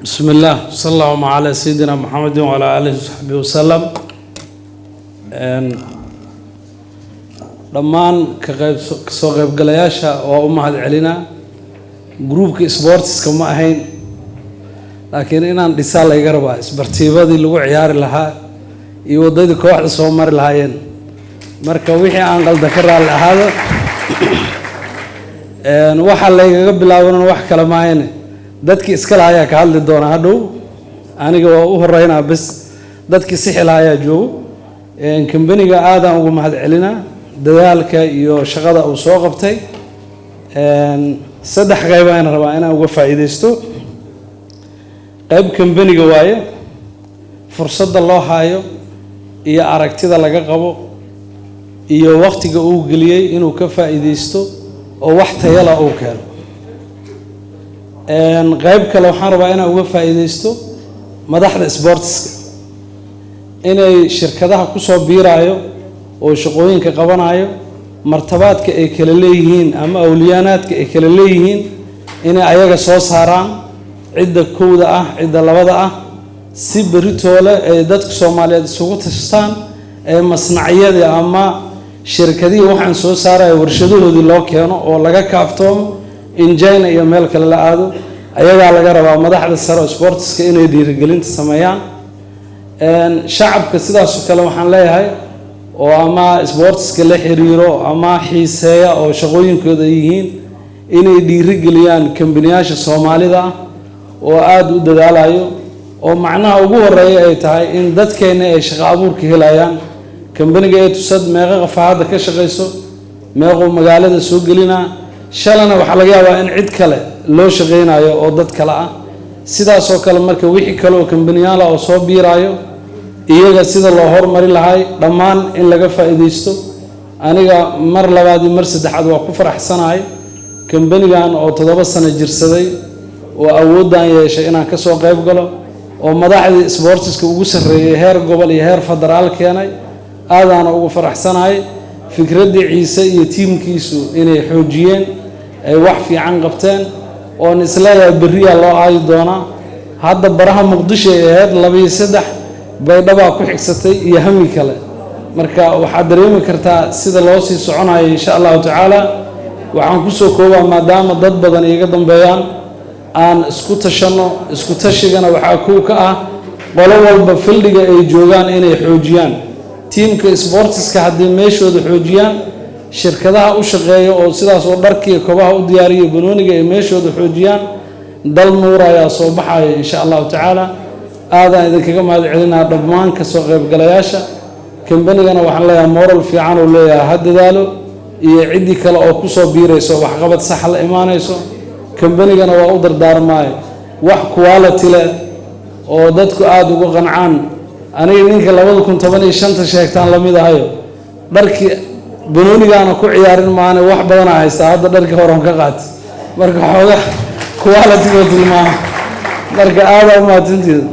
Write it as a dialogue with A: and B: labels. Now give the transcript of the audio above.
A: بسم الله صلى الله على سيدنا محمد وعلى آله وصحبه وسلم. dhammaan kasoo qaybgalayaasha waa u mahad celinaa. groupka sportska ma ahayn, laakiin inaan dhisaa laga rabaa isbartiibadii lagu ciyaari lahaa iyo wadadii kooxda soo mari lahaayeen. marka wixii aan qalda ka raali ahaado waxa laygaga bilaabana wax kale ma ahayn. dadkii iska lahayaa ka hadli doona hadhow, aniga waa u horeynaa bas. dadkii sixi lahayaa joogo. kambaniga aadaan ugu mahad celinaa dadaalka iyo shaqada uu soo qabtay. saddex qayb ayaan rabaa inaan uga faa'iideysto. qayb kambaniga waaye, fursadda loo haayo iyo aragtida laga qabo iyo waqtiga uu geliyey inuu ka faa'iideysto oo wax tayo leh uu keeno. qayb kale waxaan rabaa inaan uga faa'iideysto madaxda sportska inay shirkadaha ku soo biiraayo oo shaqooyinka qabanayo martabaadka ay kala leeyihiin ama awliyaanaadka ay kala leeyihiin inay ayaga soo saaraan cidda kowda ah, cidda labada ah, si beritoole ay dadka Soomaaliyeed isugu tashtaan ee masnacyada ama shirkadii waxaan soo saarayo warshadoodii loo keeno oo laga kaaftoomo in China iyo meel kale la aado. ayagaa laga rabaa madaxda sare sportska inay dhiirigelinta sameeyaan. shacabka sidaas oo kale waxaan leeyahay oo ama sportska la xiriiro ama xiiseeya oo shaqooyinkooda yihiin inay dhiirigeliyaan kambaniyaasha Soomaalida oo aad u dadaalayo oo macnaha ugu horeeya ay tahay in dadkeena ay shaqo abuurka helayaan. kambaniga ay tusad meeqa qafaada ka shaqeyso, meeqo magaalada soo gelina, shalana waxa laga yaabaa in cid kale loo shaqeynayo oo dad kale ah. sidaas oo kale marka wixii kale oo kambaniyaal oo soo biiraayo iyaga sida loo hormari lahay dhammaan in laga faa'iideysto. aniga mar labaad iyo mar saddexaad waa ku faraxsanahay kambanigan oo 7 sano jirsaday oo awoodaan yeeshay inaan ka soo qayb galo oo madaxdii sportska ugu sareeyay heer gobol iyo heer federaal keenay. aadaan ugu faraxsanahay fikradii Ciise iyo tiimkiisu inay xoojiyeen ay wax fiican qabteen oo islaada bariya loo aadi doona. hadda baraha Muqdisho ee heer 2-3 baydhaba ku xigsatay iyo hami kale. marka waxaad dareemi kartaa sida loo sii soconayo insha Allah taala. waxaan ku soo koobaa maadaama dad badan iyaga dambeeyaan aan isku tashano. isku tashigana waxa ku ka ah qolo walba fildiga ay joogaan inay xoojiyaan. tiimka sportska haddii meeshooda xoojiyaan, shirkadaha u shaqeeya oo sidaas oo dharkii kobaha u diyaariyo banooniga ay meeshooda xoojiyaan, dal nuur ayaa soo baxaya insha Allah taala. aadaan idinkaga mahad celinaa dhammaan ka soo qaybgalayaasha. kambanigana waxaan leeyahay moral fiican oo leeyahay ha dadaalo iyo cidii kale oo ku soo biirayso wax qabad sax la imaanayso. kambanigana waa u dardaarmay wax quality leh oo dadku aad ugu qancaan. aniga ninka 2015 sheegtaan la mid ahayo dharkii banoonigaana ku ciyaarin maana wax badan haysta. hadda dharkii horan ka qaat marka xooga quality oo tilmaam marka aad u maatintiid